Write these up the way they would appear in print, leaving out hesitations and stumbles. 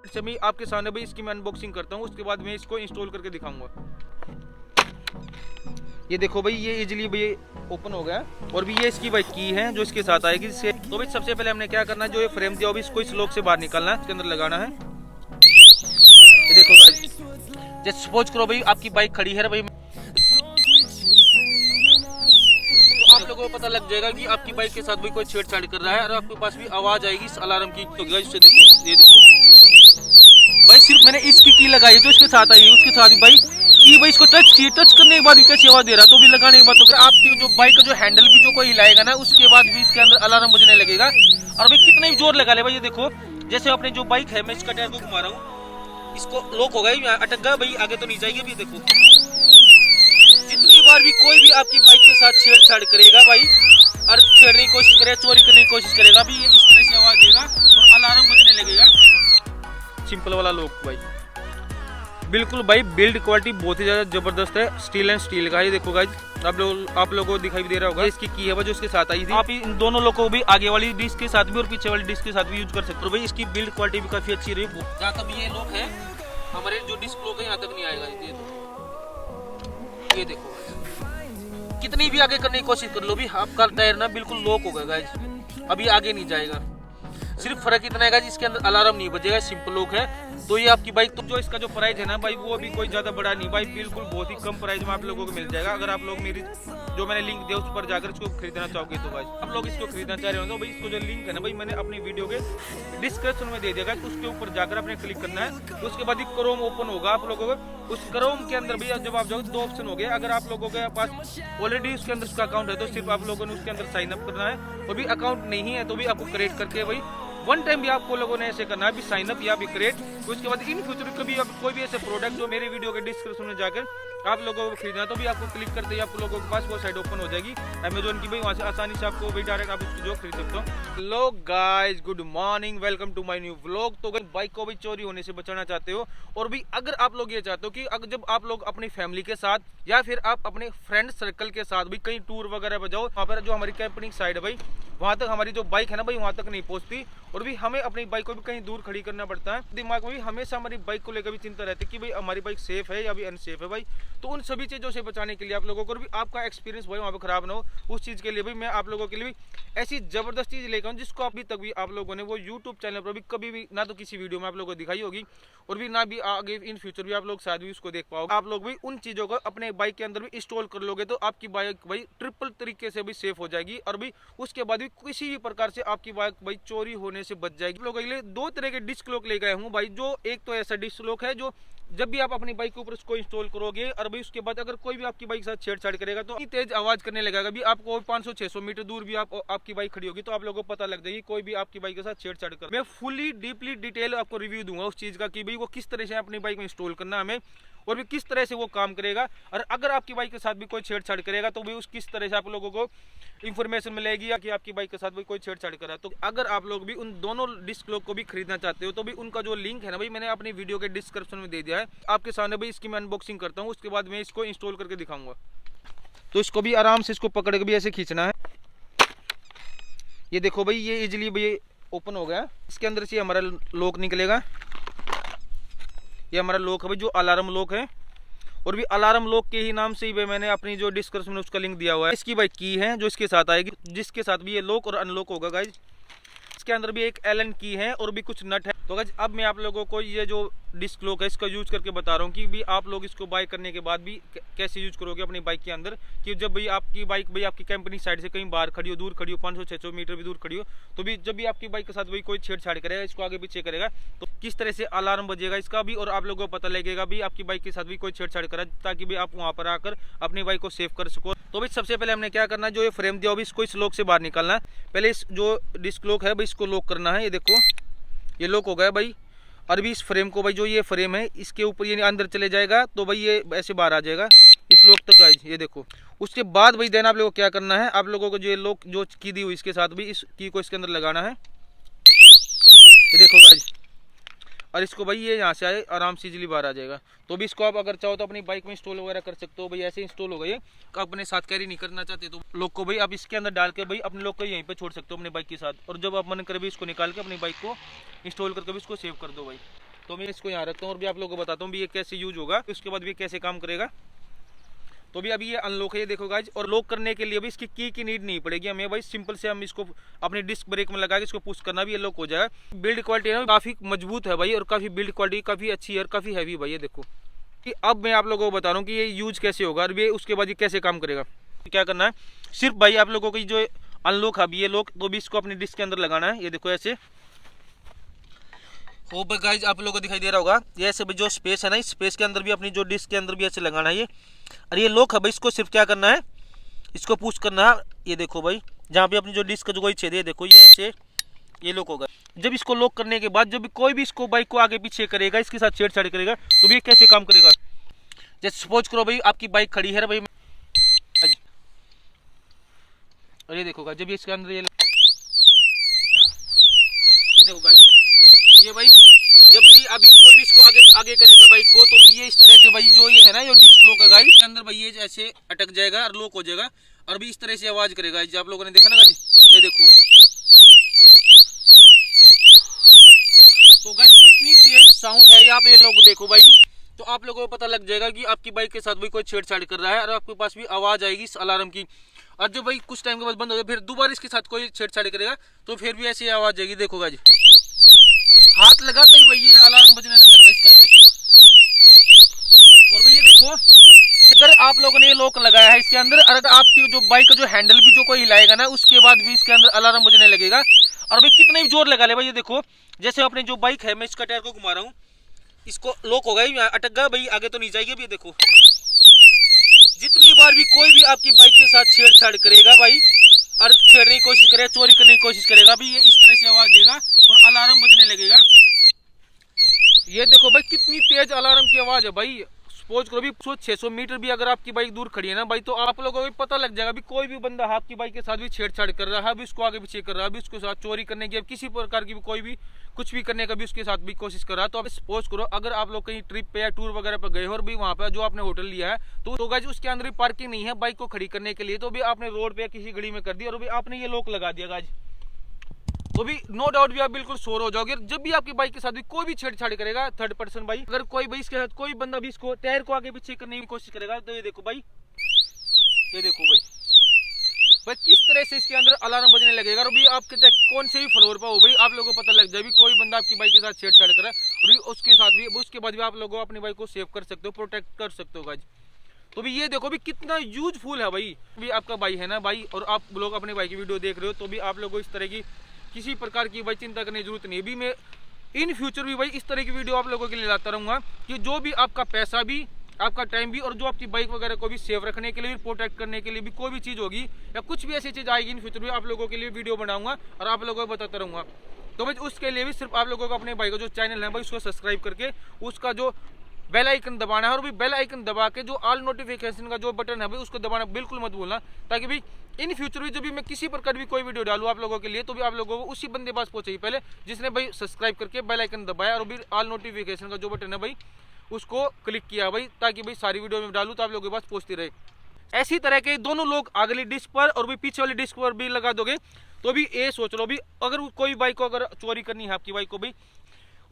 से मैं आपके सामने भाई इसकी मैं अनबॉक्सिंग करता हूँ, उसके बाद मैं इसको इंस्टॉल करके दिखाऊंगा। ये देखो भाई, ये इजीली भाई ओपन हो गया और भी ये इसकी भाई की है जो इसके साथ आएगी। इससे तो भाई सबसे पहले हमने क्या करना है, जो ये फ्रेम दिया इसको इस लॉक से बाहर निकालना है, इसके अंदर लगाना है। ये देखो भाई, जैसे सपोज करो भाई आपकी बाइक खड़ी है भाई, तो आप लोगों को पता लग जाएगा कि आपकी बाइक के साथ भी कोई छेड़छाड़ कर रहा है और आपके पास भी आवाज आएगी इस अलार्म की। तो गाइस से देखो, ये देखो भाई, सिर्फ मैंने इसकी की लगाई जो इसके साथ आई, उसके साथ भी भाई की भाई इसको टच करने के बाद भी कैसी आवाज दे रहा, तो भी लगाने के बाद तो आपकी जो बाइक का जो हैंडल भी जो कोई हिलाएगा ना, उसके बाद भी इसके अंदर अलार्म बजने लगेगा। और भाई कितना भी जोर लगा ले भाई, ये देखो जैसे अपने जो बाइक है, मैं इसका टायर को घुमा रहा हूँ, इसको लॉक हो गया, अटक गया भाई, आगे तो नहीं जाएगी। अभी देखो जितनी बार भी कोई भी आपकी बाइक के साथ छेड़छाड़ करेगा भाई, और छेड़ने की कोशिश करेगा, चोरी करने की कोशिश करेगा भाई, ये इस तरह से आवाज देगा और अलार्म बजने लगेगा। सिंपल वाला लॉक भाई, बिल्कुल भाई बिल्ड क्वालिटी बहुत ही ज्यादा जबरदस्त है, स्टील एंड स्टील का। ये देखो गाइज, आप लोगों को दिखाई दे रहा होगा, इसकी की है जो इसके साथ आई थी। आप इन दोनों लोगों को भी आगे वाली डिस्क के साथ भी और पीछे वाली डिस्क के साथ भी यूज कर सकते हो भाई। इसकी बिल्ड क्वालिटी भी काफी अच्छी रही। जहाँ तक ये लॉक है, हमारे जो डिस्क लॉक है यहाँ तक नहीं आएगा। ये देखो कितनी भी आगे करने की कोशिश कर लो भी, आपका टायर ना बिल्कुल लॉक होगा गाइज, अभी आगे नहीं जाएगा। सिर्फ फर्क इतना है गाइज, इसके अंदर अलार्म नहीं बजेगा, सिंपल लॉक है। तो ये आपकी बाइक, तो जो इसका जो प्राइस है ना भाई, वो भी कोई ज्यादा बड़ा नहीं भाई, बिल्कुल बहुत ही कम प्राइस में आप लोगों को मिल जाएगा। अगर आप लोग मेरी जो मैंने लिंक दिया उस पर जाकर इसको खरीदना चाहोगे तो भाई, आप लोग इसको खरीदना चाह रहे हो तो भाई इसको जो लिंक है ना भाई, मैंने अपनी वीडियो के डिस्क्रिप्शन में दे दिया, उसके ऊपर जाकर आपने क्लिक करना है। उसके बाद क्रोम ओपन होगा आप लोगों को, उस क्रोम के अंदर भी जब आप जाओगे दो ऑप्शन हो गए। अगर आप लोगों के पास ऑलरेडी उसके अंदर उसका अकाउंट है तो सिर्फ आप लोगों ने उसके अंदर साइन अप करना है, और भी अकाउंट नहीं है तो भी आपको क्रिएट करके भाई वन टाइम भी आपको लोगों ने ऐसे करना है भी साइन अप या भी क्रिएट। उसके बाद इन फ्यूचर कभी आप कोई भी ऐसे प्रोडक्ट जो मेरे वीडियो के डिस्क्रिप्शन में जाकर आप लोगों को खरीदना तो भी आपको क्लिक करते ही आप लोगों के पास वो साइट ओपन हो जाएगी अमेजोन की भाई, वहां से आसानी से आपको भाई डायरेक्ट आप उसको जो खरीद सकते हो। Hello guys, good morning, welcome to my new vlog. तो बाइक को भी चोरी होने से बचाना चाहते हो, और भी अगर आप लोग ये चाहते हो कि अगर जब आप लोग अपनी फैमिली के साथ या फिर आप अपने फ्रेंड सर्कल के साथ भी कहीं टूर वगैरह पर जाओ, वहाँ पर जो हमारी कैंपिंग साइड है भाई, वहां तक हमारी जो बाइक है ना भाई वहां तक नहीं पहुंचती, और भी हमें अपनी बाइक को भी कहीं दूर खड़ी करना पड़ता है। दिमाग में भी हमेशा हमारी बाइक को लेकर भी चिंता रहती है कि भाई हमारी बाइक सेफ है या भी अनसेफ है भाई। तो उन सभी चीजों से बचाने के लिए आप लोगों को भी आपका एक्सपीरियंस भाई वहाँ पर खराब ना हो, उस चीज के लिए भी मैं आप लोगों के लिए भी ऐसी जबरदस्त चीज लेकर आऊँ जिसको अभी तक भी आप लोगों ने वो यूट्यूब चैनल पर भी कभी भी ना तो किसी वीडियो में आप लोगों को दिखाई होगी, और भी ना भी आगे इन फ्यूचर भी आप लोग शायद भी उसको देख पाओगे। आप लोग भी उन चीजों को अपने बाइक के अंदर भी इंस्टॉल कर लोगे तो आपकी बाइक भाई ट्रिपल तरीके से भी सेफ हो जाएगी, और भी उसके बाद भी किसी भी प्रकार से आपकी बाइक भाई चोरी होने से बच जाएगी। लोगों के लिए दो तरह के डिस्क लॉक ले गए हूँ भाई, जो एक तो ऐसा डिस्क लॉक है जो जब भी आप अपनी बाइक के ऊपर उसको इंस्टॉल करोगे, और भाई उसके बाद अगर कोई भी आपकी बाइक के साथ छेड़छाड़ करेगा तो इतनी तेज आवाज करने लगेगा भी, आपको 500-600 मीटर दूर भी आपकी बाइक खड़ी होगी तो आप लोगों को पता लग जाएगी कोई भी आपकी बाइक के साथ छेड़छाड़ कर। मैं फुली डीपली डिटेल आपको रिव्यू दूंगा उस चीज का कि भाई वो किस तरह से अपनी बाइक में इंस्टॉल करना हमें, और भी किस तरह से वो काम करेगा, और अगर आपकी बाइक के साथ भी कोई छेड़छाड़ करेगा तो भी उस किस तरह से आप लोगों को इन्फॉर्मेशन मिलेगी या कि आपकी बाइक के साथ भी कोई छेड़छाड़ करा। तो अगर आप लोग भी उन दोनों डिस्क लॉक को भी खरीदना चाहते हो तो भी उनका जो लिंक है ना भाई, मैंने अपनी वीडियो के डिस्क्रिप्शन में दे दिया है। आपके सामने भाई इसकी मैं अनबॉक्सिंग करता हूँ, उसके बाद मैं इसको इंस्टॉल करके दिखाऊंगा। तो इसको भी आराम से इसको पकड़ के भी ऐसे खींचना है। ये देखो भाई, ये इजिली भाई ओपन हो गया, इसके अंदर से हमारा लॉक निकलेगा। ये हमारा लॉक है भाई, जो अलार्म लॉक है, और भी अलार्म लॉक के ही नाम से ही भाई मैंने अपनी जो डिस्क्रिप्शन में उसका लिंक दिया हुआ है। इसकी भाई की है जो इसके साथ आएगी, जिसके साथ भी ये लॉक और अनलॉक होगा गाइज। इसके अंदर भी एक एलन की है और भी कुछ नट है। तो गाइज अब मैं आप लोगों को ये जो डिस्क लॉक है इसका यूज करके बता रहा हूँ कि भी आप लोग इसको बाय करने के बाद भी कैसे यूज करोगे अपनी बाइक के अंदर, कि जब भाई आपकी बाइक भाई आपकी कंपनी साइड से कहीं बाहर खड़ी हो, दूर खड़ी हो, 500-600 मीटर भी दूर खड़ी हो, तो भी जब भी आपकी बाइक के साथ भाई कोई छेड़छाड़ करेगा, इसको आगे पीछे करेगा, तो किस तरह से अलार्म बजेगा इसका भी, और आप लोगों को पता लगेगा भी आपकी बाइक के साथ भी कोई छेड़छाड़ करा, ताकि भी आप वहाँ पर आकर अपनी बाइक को सेव कर सको। तो भाई सबसे पहले हमने क्या करना है, जो ये फ्रेम दिया हो इसको इस लॉक से बाहर निकालना है। पहले इस जो डिस्क लॉक है भाई इसको लॉक करना है। ये देखो ये लॉक हो गया भाई, और भी इस फ्रेम को भाई जो ये फ्रेम है इसके ऊपर ये अंदर चले जाएगा तो भाई ये ऐसे बाहर आ जाएगा इस लॉक तक गाइज। ये देखो उसके बाद भाई देना आप लोगों को क्या करना है, आप लोगों को जो ये लॉक जो की दी हुई इसके साथ भी इस की को इसके अंदर लगाना है। ये देखो गाइज, और इसको भाई ये यहाँ से आए आराम से इजीली बाहर आ जाएगा। तो भी इसको आप अगर चाहो तो अपनी बाइक में इंस्टॉल वगैरह कर सकते हो भाई, ऐसे इंस्टॉल हो गए। अपने साथ कैरी नहीं करना चाहते तो लॉक को भाई आप इसके अंदर डाल के भाई अपने लॉक को यहीं पे छोड़ सकते हो अपनी बाइक के साथ, और जब आप मन करे भी इसको निकाल के अपनी बाइक को इंस्टॉल करके भी इसको सेव कर दो भाई। तो मैं इसको यहाँ रखता हूँ और भी आप लोगों को बताता हूँ भी ये कैसे यूज होगा, उसके बाद भी कैसे काम करेगा। तो भी अभी ये अनलॉक है, ये देखो गाइज। और लॉक करने के लिए भी इसकी की नीड नहीं पड़ेगी हमें भाई, सिंपल से हम इसको अपने डिस्क ब्रेक में लगा के इसको पुश करना भी ये लॉक हो जाएगा। बिल्ड क्वालिटी है काफी मजबूत है भाई, और काफी बिल्ड क्वालिटी काफी अच्छी है और काफी हैवी भाई। ये देखो कि अब मैं आप लोगों को बता रहा हूँ कि ये यूज कैसे होगा और ये उसके बाद ये कैसे काम करेगा। क्या करना है, सिर्फ भाई आप लोगों को जो अनलॉक है ये लॉक, तो भी इसको अपने डिस्क के अंदर लगाना है। ये देखो ऐसे वो गाइज आप लोगों को दिखाई दे रहा होगा, ये ऐसे जो स्पेस है ना, इस स्पेस के अंदर भी अपनी जो डिस्क के अंदर भी ऐसे लगाना है ये। और ये लॉक है भाई, इसको सिर्फ क्या करना है, इसको पुश करना है। ये देखो भाई, जहाँ पे अपनी जो डिस्क का जो कोई छेद है, देखो ये ऐसे ये लॉक होगा। जब इसको लॉक करने के बाद जब कोई भी इसको बाइक को आगे पीछे करेगा, इसके साथ छेड़छाड़ करेगा, तो ये कैसे काम करेगा। जैसे सपोज करो भाई आपकी बाइक खड़ी है भाई, और ये देखो जब इसके अंदर ये देखो गाइस, ये भाई जब भी अभी कोई भी इसको आगे करेगा बाइक को, तो ये इस तरह से भाई जो ये है ना, ये डिस्क लॉक है गाइस, अंदर भाई ये ऐसे अटक जाएगा और लॉक हो जाएगा, और भी इस तरह से आवाज करेगा। जो आप लोगों ने देखा ना गाइस, ये देखो तो गाइस कितनी तेज साउंड है यहाँ पे, ये लोग देखो भाई, तो आप लोगों को पता लग जाएगा कि आपकी बाइक के साथ भी कोई छेड़छाड़ कर रहा है, और आपके पास भी आवाज आएगी इस अलार्म की। और जब भाई कुछ टाइम के बाद बंद हो जाए, फिर दोबारा इसके साथ कोई छेड़छाड़ करेगा, तो फिर भी ऐसी आवाज आएगी। देखो गाइस, हाथ लगाता ही भाई ये अलार्म बजने लग जाता है इसका, देखो। और भाई ये देखो, अगर आप लोगों ने ये लॉक लगाया है इसके अंदर, अगर आपकी जो बाइक का जो हैंडल भी जो कोई हिलाएगा ना, उसके बाद भी इसके अंदर अलार्म बजने लगेगा। और भाई कितने भी जोर लगा ले भाई, ये देखो जैसे अपने जो बाइक है, मैं इसका टायर को घुमा रहा हूँ, इसको लॉक हो गया, अटक गया भाई, आगे तो नहीं जाएगी। अभी देखो जितनी बार भी कोई भी आपकी बाइक के साथ छेड़छाड़ करेगा भाई, और छेड़ने की कोशिश करेगा, चोरी करने की कोशिश करेगा भाई, ये इस तरह से आवाज देगा और अलार्म बजने लगेगा। ये देखो भाई कितनी तेज अलार्म की आवाज है भाई। सपोज करो भी 600 मीटर भी अगर आपकी बाइक दूर खड़ी है ना भाई, तो आप लोगों को भी पता लग जाएगा भी कोई भी बंदा आपकी बाइक के साथ भी छेड़छाड़ कर रहा है, भी उसको आगे पीछे कर रहा है, भी उसके साथ चोरी करने की, किसी प्रकार की भी कोई भी कुछ भी करने का भी उसके साथ भी कोशिश कर रहा है। तो अब सपोज करो अगर आप लोग कहीं ट्रिप पे या टूर वगैरह पे गए हो और भी वहाँ पे जो आपने होटल लिया है, तो गाइस उसके अंदर भी पार्किंग नहीं है बाइक को खड़ी करने के लिए, तो भी आपने रोड पे या किसी गली में कर दिया और भी आपने ये लॉक लगा दिया गाइस, तो भी नो डाउट भी आप बिल्कुल श्योर हो जाओगे। जब भी आपकी बाइक के साथ भी कोई भी छेड़छाड़ करेगा, थर्ड पर्सन भाई, अगर कोई भाई इसके साथ कोई बंदा भी इसको टायर को आगे पीछे करने की कोशिश करेगा, तो ये देखो भाई, ये देखो भाई किस तरह से इसके अंदर अलार्म बजने लगेगा। और भी आपके चाहे कौन से भी फ्लोर पर हो भाई, आप लोगों को पता लग जाए भी कोई बंदा आपकी बाइक के साथ छेड़छाड़ कर रहा है, और उसके साथ भी उसके बाद भी आप लोगों अपनी बाइक को सेव कर सकते हो, प्रोटेक्ट कर सकते हो गाइस। तो भी ये देखो भी कितना यूजफुल है भाई। भी आपका भाई है ना भाई, और आप लोग अपने भाई की वीडियो देख रहे हो, तो भी आप लोगों को इस तरह की किसी प्रकार की भाई चिंता करने की जरूरत नहीं है। भी मैं इन फ्यूचर भी भाई इस तरह की वीडियो आप लोगों के लिए लाता रहूंगा, कि जो भी आपका पैसा भी, आपका टाइम भी, और जो आपकी बाइक वगैरह को भी सेव रखने के लिए भी, प्रोटेक्ट करने के लिए भी कोई भी चीज़ होगी या कुछ भी ऐसी चीज़ आएगी इन फ्यूचर में, आप लोगों के लिए वीडियो बनाऊंगा और आप लोगों को बताता रहूंगा। तो भाई उसके लिए भी सिर्फ आप लोगों को अपने भाई का जो चैनल है भाई, उसको सब्सक्राइब करके उसका जो बेल आइकन दबाना है, और भी बेल आइकन दबा के जो ऑल नोटिफिकेशन का जो बटन है भाई, उसको दबाना बिल्कुल मत भूलना, ताकि भी इन फ्यूचर में जब भी मैं किसी प्रकार भी कोई वीडियो डालूं आप लोगों के लिए, तो भी आप लोगों को उसी बंदे पास पहुंचे पहले, जिसने भाई सब्सक्राइब करके बेल आइकन दबाया और भी ऑल नोटिफिकेशन का जो बटन है भाई, उसको क्लिक किया भाई, ताकि भाई सारी वीडियो में डालूं तो आप लोगों के पास पहुंचती रहे। ऐसी तरह के दोनों लोग अगली डिस्क पर और भी पीछे वाली डिस्क पर भी लगा दोगे, तो भी ये सोच लो भी अगर कोई बाइक को अगर चोरी करनी है, आपकी बाइक को भी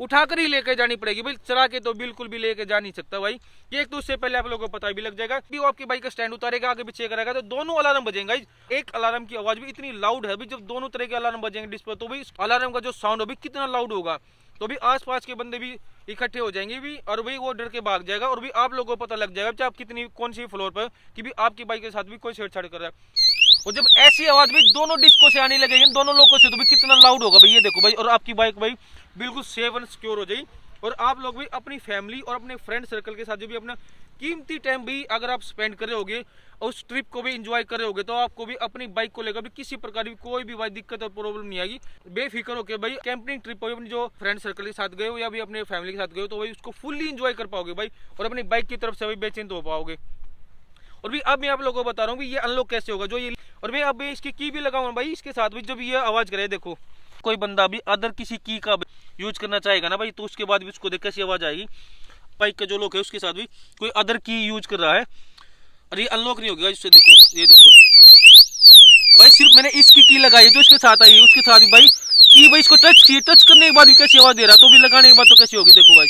उठाकर ही लेके जानी पड़ेगी भाई, चला के तो बिल्कुल भी लेके जा नहीं सकता भाई। ये एक तो उससे पहले आप लोगों को पता भी लग जाएगा कि वो आपकी बाइक का स्टैंड उतारेगा, आगे पीछे करेगा, तो दोनों अलार्म बजेंगे। एक अलार्म की आवाज भी इतनी लाउड है भी, जब दोनों तरह के अलार्म बजेंगे डिस्प्ले, तो भाई अलार्म का जो साउंड है भी कितना लाउड होगा, तो भी आसपास के बंदे भी इकट्ठे हो जाएंगे भी, और भाई वो डर के भाग जाएगा, और भी आप लोगों को पता लग जाएगा कि आप कितनी कौन सी फ्लोर पर कि भी आपकी बाइक के साथ भी कोई छेड़छाड़ कर रहा है। और जब ऐसी आवाज भाई दोनों डिस्कों से आने लगेगी, दोनों लोगों से, तो भी कितना लाउड होगा भाई, ये देखो भाई। और आपकी बाइक भाई बिल्कुल सेफ एंड सिक्योर हो जाएगी, और आप लोग भी अपनी फैमिली और अपने फ्रेंड सर्कल के साथ जो भी अपना कीमती टाइम भी अगर आप स्पेंड कर रहे होगे, उस ट्रिप को भी एंजॉय कर रहे होगे, तो आपको भी अपनी बाइक को लेकर भी किसी प्रकार की कोई भी भाई दिक्कत और प्रॉब्लम नहीं आएगी। बेफिक्र होकर भाई कैंपिंग ट्रिप पर अपनी जो फ्रेंड सर्कल के साथ गए हो या भी अपने फैमिली के साथ गए हो, तो भाई उसको फुल्ली एंजॉय कर पाओगे भाई, और अपनी बाइक की तरफ से भी बेचैन हो पाओगे। और भी अब मैं आप लोगों को बता रहा हूँ कि ये अनलॉक कैसे होगा, जो ये, और मैं अब इसकी की भी लगाऊंगा भाई इसके साथ भी, जब ये आवाज करे, देखो कोई बंदा भी अदर किसी की का यूज करना चाहेगा ना भाई, तो उसके बाद भी उसको देख कैसी आवाज आएगी। बाइक का जो लॉक है उसके साथ भी कोई अदर की यूज कर रहा है, और ये अनलॉक नहीं होगा इससे। देखो ये देखो भाई, सिर्फ मैंने इसकी की लगाई है जो इसके साथ आई है, उसके साथ भी भाई कि भाई इसको टच करने के बाद भी कैसी आवाज दे रहा है, तो भी लगाने के बाद तो कैसी होगी देखो भाई।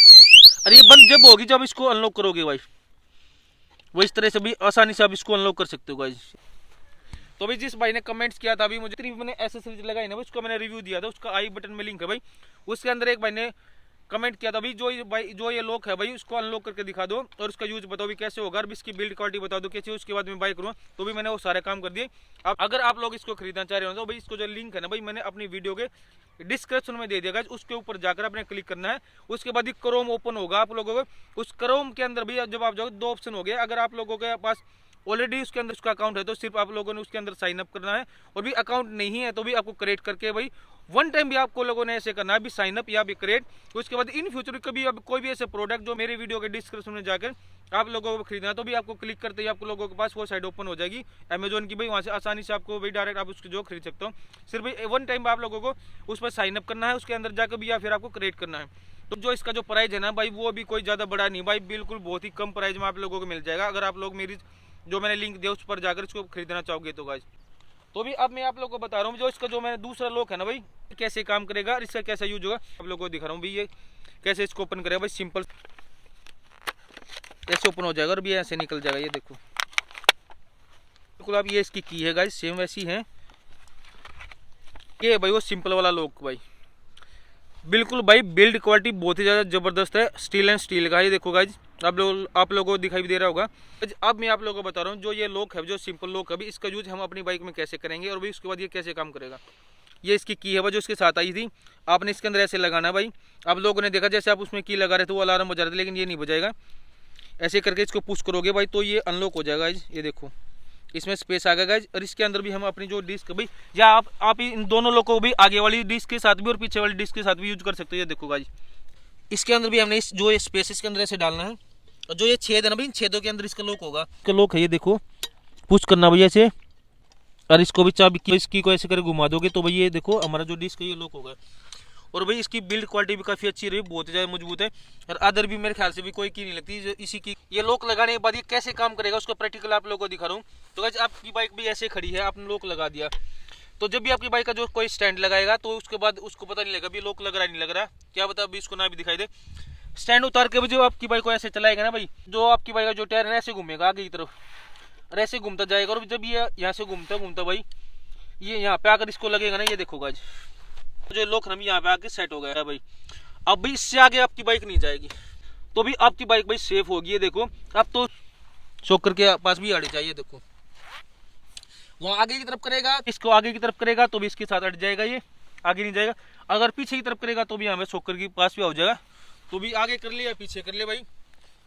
अरे ये बंद जब होगी जब इसको अनलॉक करोगे भाई, वो इस तरह से भी आसानी से आप इसको अनलॉक कर सकते हो गाइस। तो भाई जिस भाई ने कमेंट्स किया था अभी मुझे, मैंने एसेसरीज लगाई ना, उसका मैंने रिव्यू दिया था, उसका आई बटन में लिंक है भाई। उसके अंदर एक भाई ने कमेंट किया था भाई जो ये लॉक है भाई उसको अनलॉक करके दिखा दो और उसका यूज बताओ भी कैसे होगा और इसकी बिल्ड क्वालिटी बता दो कैसे, उसके बाद मैं बाय करूँ। तो भी मैंने वो सारे काम कर दिए। अब अगर आप लोग इसको खरीदना चाह रहे हो तो भाई इसको जो लिंक है ना भाई मैंने अपनी वीडियो के डिस्क्रिप्शन में दे दिया, उसके ऊपर जाकर आपने क्लिक करना है। उसके बाद ही क्रोम ओपन होगा आप लोगों को। उस क्रोम के अंदर भी जब आप जाओगे 2 ऑप्शन हो गए। अगर आप लोगों के पास ऑलरेडी उसके अंदर उसका अकाउंट है तो सिर्फ आप लोगों ने उसके अंदर साइन अप करना है, और भी अकाउंट नहीं है तो भी आपको क्रिएट करके भाई वन टाइम भी आपको लोगों ने ऐसे करना है, भी साइन अप या भी क्रिएट। उसके बाद इन फ्यूचर कभी अब कोई भी ऐसे प्रोडक्ट जो मेरे वीडियो के डिस्क्रिप्शन में जाकर आप लोगों को खरीदना है तो भी आपको क्लिक करते ही आप लोगों के पास वो साइट ओपन हो जाएगी अमेजोन की भाई। वहाँ से आसानी से आपको भाई डायरेक्ट आप उसको जो खरीद सकते हो। सिर्फ भाई वन टाइम आप लोगों को उस पर साइन अप करना है, उसके अंदर जाकर भी या फिर आपको क्रिएट करना है। तो जो इसका जो प्राइस है ना भाई वो भी कोई ज़्यादा बड़ा नहीं भाई, बिल्कुल बहुत ही कम प्राइस में आप लोगों को मिल जाएगा अगर आप लोग मेरी जो मैंने लिंक दिया उस पर जाकर इसको खरीदना चाहोगे तो गाइस। तो भी अब मैं आप लोगों को बता रहा हूँ जो इसका जो मैंने दूसरा लॉक है ना भाई कैसे काम करेगा और इसका कैसा यूज होगा आप लोगों को दिखा रहा हूँ भाई। ये कैसे इसको ओपन करेगा भाई, सिंपल ऐसे ओपन हो जाएगा और भी ऐसे निकल जाएगा। ये देखो बिल्कुल आप, ये इसकी की है गाइस सेम वैसी है। ये भाई वो सिंपल वाला लॉक भाई, बिल्कुल भाई बिल्ड क्वालिटी बहुत ही ज़्यादा ज़बरदस्त है, स्टील एंड स्टील का। ये देखो गाइस आप लोगों को दिखाई भी दे रहा होगा। अब मैं आप लोगों को बता रहा हूँ जो ये लॉक है जो सिंपल लॉक है, इसका यूज हम अपनी बाइक में कैसे करेंगे और भी उसके बाद ये कैसे काम करेगा। ये इसकी की है भाई जो इसके साथ आई थी, आपने इसके अंदर ऐसे लगाना है भाई। आप लोगों ने देखा जैसे आप उसमें की लगा रहे थे वो अलार्म बजा रहे थे, लेकिन ये नहीं बजाएगा। ऐसे करके इसको पुश करोगे भाई तो ये अनलॉक हो जाएगा। ये देखो इसमें स्पेस आ गया गाइज, और इसके अंदर भी हम अपनी जो डिस्क भाई या आप इन दोनों लोग को भी आगे वाली डिस्क के साथ भी और पीछे वाली डिस्क के साथ भी यूज कर सकते हो। ये देखो गाइज इसके अंदर भी हमने जो ये स्पेस इसके अंदर ऐसे डालना है, और जो ये छेद है ना भाई इन छेदों के अंदर इसका लॉक होगा। इसका लॉक है ये देखो, पुश करना भैया ऐसे, और इसको भी चाबी इसकी को ऐसे करके घुमा दोगे तो भाई ये देखो हमारा जो डिस्क है ये लॉक होगा। और भाई इसकी बिल्ड क्वालिटी भी काफ़ी अच्छी रही, बहुत ही ज़्यादा मजबूत है, और अदर भी मेरे ख्याल से भी कोई की नहीं लगती जो इसी की। ये लॉक लगाने के बाद ये कैसे काम करेगा उसका प्रैक्टिकल आप लोगों को दिखा रहा हूँ। तो गाइस आपकी बाइक भी ऐसे खड़ी है, आपने लॉक लगा दिया, तो जब भी आपकी बाइक का जो कोई स्टैंड लगाएगा तो उसके बाद उसको पता नहीं लगेगा भी लॉक लग रहा नहीं लग रहा, क्या पता अभी इसको ना भी दिखाई दे। स्टैंड उतार के जो आपकी बाइक को ऐसे चलाएगा ना भाई, जो आपकी बाइक का जो टायर है ऐसे घूमेगा आगे की तरफ, और ऐसे घूमता जाएगा। और जब ये यहाँ से घूमता भाई ये यहाँ पे आकर इसको लगेगा ना, ये देखो गाइस जो लॉक हम यहाँ पे आके सेट हो गया है भाई। अब भाई इससे आगे आपकी बाइक नहीं जाएगी, तो भी आपकी बाइक भाई सेफ होगी। ये देखो अब तो शॉकर के पास भी आड़ी चाहिए, देखो वहाँ आगे की तरफ करेगा, इसको आगे की तरफ करेगा तो भी इसके साथ अट जाएगा, ये आगे नहीं जाएगा। अगर पीछे की तरफ करेगा तो भी हमें शॉकर के पास भी हो जाएगा, तो भी आगे कर ले या पीछे कर ले भाई,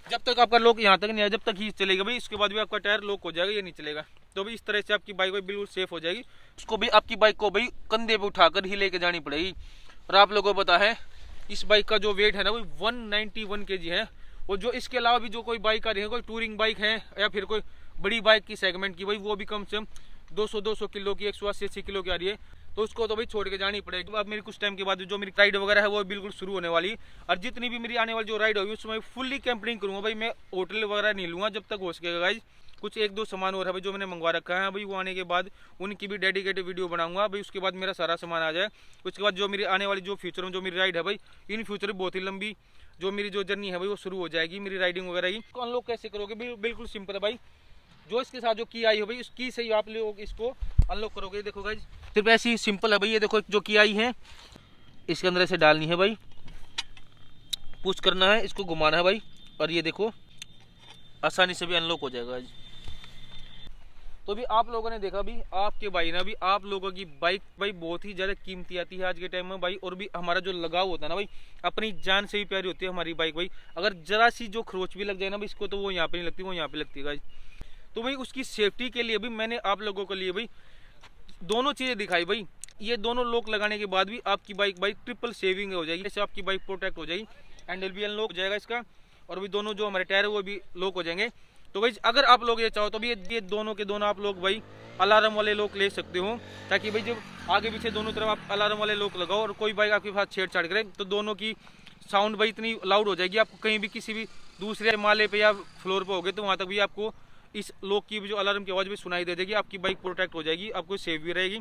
जब तक आपका लॉक यहाँ तक नहीं आया जब तक ही चलेगा भाई, इसके बाद भी आपका टायर लॉक हो जाएगा, ये नहीं चलेगा। तो भी इस तरह से आपकी बाइक बिल्कुल सेफ हो जाएगी। उसको भी आपकी बाइक को भाई कंधे पे उठाकर ही लेके जानी पड़ेगी। और आप लोगों को पता है इस बाइक का जो वेट है ना वो 191 kg है। और जो इसके अलावा भी जो कोई बाइक आ रही है, कोई टूरिंग बाइक है या फिर कोई बड़ी बाइक की सेगमेंट की भाई, वो भी कम से कम 200 किलो की 180 किलो की आ रही है, तो उसको तो भाई छोड़ के जानी पड़ेगी। अब मेरी कुछ टाइम के बाद जो मेरी राइड वगैरह है वो बिल्कुल शुरू होने वाली है, और जितनी भी मेरी आने वाली जो राइड होगी उसमें फुल्ली कैंपिंग करूँगा भाई। मैं होटल वगैरह नहीं लूँगा जब तक हो सकेगा गाइज। कुछ 1-2 सामान और है भाई जो मैंने मंगवा रखा है भाई, वो आने के बाद उनकी भी डेडिकेटेड वीडियो बनाऊंगा भाई। उसके बाद मेरा सारा सामान आ जाए, उसके बाद जो मेरी आने वाली जो फ्यूचर में जो मेरी राइड है भाई, इन फ्यूचर बहुत ही लंबी जो मेरी जो जर्नी है भाई वो शुरू हो जाएगी मेरी राइडिंग वगैरह की। तो अनलॉक कैसे करोगे बिल्कुल सिंपल है भाई, जो इसके साथ जो की आई है भाई उस की से ही आप लोग इसको अनलॉक करोगे। देखो गाइज सिर्फ ऐसी सिंपल है भाई, ये देखो जो की आई है इसके अंदर ऐसे डालनी है भाई, पुश करना है, इसको घुमाना है भाई, और ये देखो आसानी से भी अनलॉक हो जाएगा। तो भी आप लोगों ने देखा भी आपके भाई ना भी आप लोगों की बाइक भाई बहुत ही ज़्यादा कीमती आती है आज के टाइम में भाई। और भी हमारा जो लगाव होता है ना भाई अपनी जान से भी प्यारी होती है हमारी बाइक भाई। अगर जरा सी जो खरोच भी लग जाए ना भाई इसको, तो वो यहाँ पे नहीं लगती, वो यहाँ पे लगती है गाइस। तो भाई उसकी सेफ्टी के लिए भी मैंने आप लोगों के लिए भाई दोनों चीज़ें दिखाई भाई। ये दोनों लॉक लगाने के बाद भी आपकी बाइक भाई ट्रिपल सेविंग हो जाएगी, जैसे आपकी बाइक प्रोटेक्ट हो जाएगी, हैंडल भी अनलॉक हो जाएगा इसका, और भी दोनों जो हमारे टायर है वो भी लॉक हो जाएंगे। तो भाई अगर आप लोग ये चाहो तो भी ये दोनों के दोनों आप लोग भाई अलार्म वाले लॉक ले सकते हो, ताकि भाई जब आगे पीछे दोनों तरफ आप अलार्म वाले लॉक लगाओ और कोई बाइक आपके पास छेड़छाड़ करे तो दोनों की साउंड भाई इतनी लाउड हो जाएगी, आपको कहीं भी किसी भी दूसरे माले पे या फ्लोर पे होगे तो वहाँ तक भी आपको इस लॉक की जो अलार्म की आवाज़ भी सुनाई दे देगी। आपकी बाइक प्रोटेक्ट हो जाएगी, आपको सेफ भी रहेगी।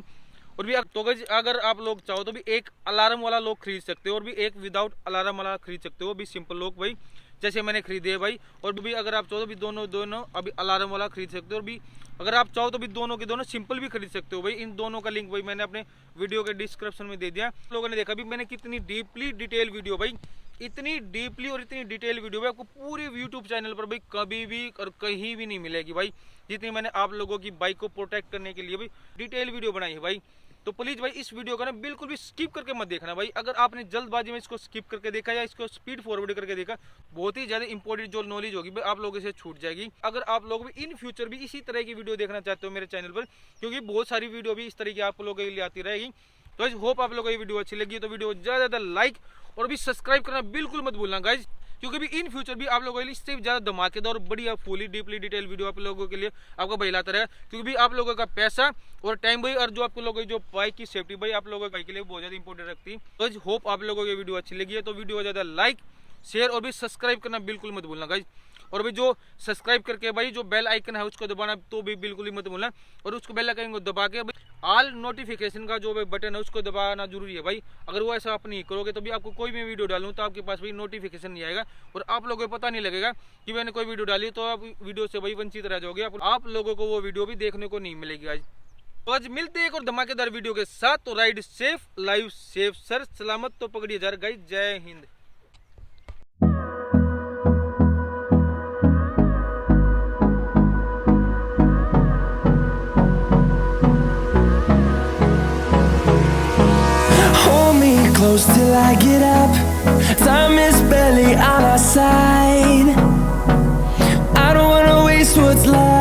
और भी तो गाइस अगर आप लोग चाहो तो भी एक अलार्म वाला लोग खरीद सकते हो और भी एक विदाउट अलार्म वाला खरीद सकते हो, भी सिंपल लोग भाई जैसे मैंने खरीदे है भाई। और भी अगर आप चाहो तो भी दोनों अभी अलार्म वाला खरीद सकते हो, और भी अगर आप चाहो तो भी दोनों के दोनों सिंपल भी खरीद सकते हो भाई। इन दोनों का लिंक भाई मैंने अपने वीडियो के डिस्क्रिप्शन में दे दिया। लोगों ने देखा भी मैंने कितनी डीपली डिटेल वीडियो भाई, इतनी डीपली और इतनी डिटेल वीडियो भाई आपको पूरे यूट्यूब चैनल पर भाई कभी भी और कहीं भी नहीं मिलेगी भाई, जितनी मैंने आप लोगों की बाइक को प्रोटेक्ट करने के लिए भाई डिटेल वीडियो बनाई है भाई। तो प्लीज भाई इस वीडियो को ना बिल्कुल भी स्किप करके मत देखना भाई। अगर आपने जल्दबाजी में इसको स्किप करके देखा या इसको स्पीड फॉरवर्ड करके देखा, बहुत ही ज्यादा इंपॉर्टेंट जो नॉलेज होगी भाई आप लोगों से छूट जाएगी। अगर आप लोग भी इन फ्यूचर भी इसी तरह की वीडियो देखना चाहते हो मेरे चैनल पर, क्योंकि बहुत सारी वीडियो भी इस तरह की आप लोगों के लिए आती रहेगी, तो आई होप आप लोगों को ये वीडियो अच्छी लगी। तो वीडियो ज्यादा लाइक और भी सब्सक्राइब करना बिल्कुल मत भूलना गाइज, क्योंकि भी इन फ्यूचर भी आप लोगों के लिए इससे ज्यादा धमाकेदार और बढ़िया फुली डीपली डिटेल वीडियो आप लोगों के लिए आपको भाई लाता रहेगा। क्योंकि भी आप लोगों का पैसा और टाइम भाई और जो आप लोगों की जो बाइक की सेफ्टी भाई आप लोगों के लिए बहुत ज्यादा इंपॉर्टेंट रखती है। तो होप आप लोगों को वीडियो अच्छी लगी है, तो वीडियो ज्यादा लाइक शेयर और भी सब्सक्राइब करना बिल्कुल मत भूलना गाइज। और भी जो सब्सक्राइब करके भाई जो बेल आइकन है उसको दबाना तो भी बिल्कुल ही मत भूलना, और उसको बेल आइकन को दबा के ऑल नोटिफिकेशन का जो बटन है उसको दबाना जरूरी है भाई। अगर वो ऐसा आप नहीं करोगे तो भी आपको कोई भी वीडियो डालूं तो आपके पास भाई नोटिफिकेशन नहीं आएगा और आप लोगों को पता नहीं लगेगा कि मैंने कोई वीडियो डाली, तो आप वीडियो से भाई वंचित रह जाओगे, आप लोगों को वो वीडियो भी देखने को नहीं मिलेगी आज। तो आज मिलते हैं एक और धमाकेदार वीडियो के साथ। तो ride safe, live safe, sir सलामत तो पकड़िए जार गाइस। जय Hind. Close till I get up. Time is barely on our side. I don't wanna waste what's left.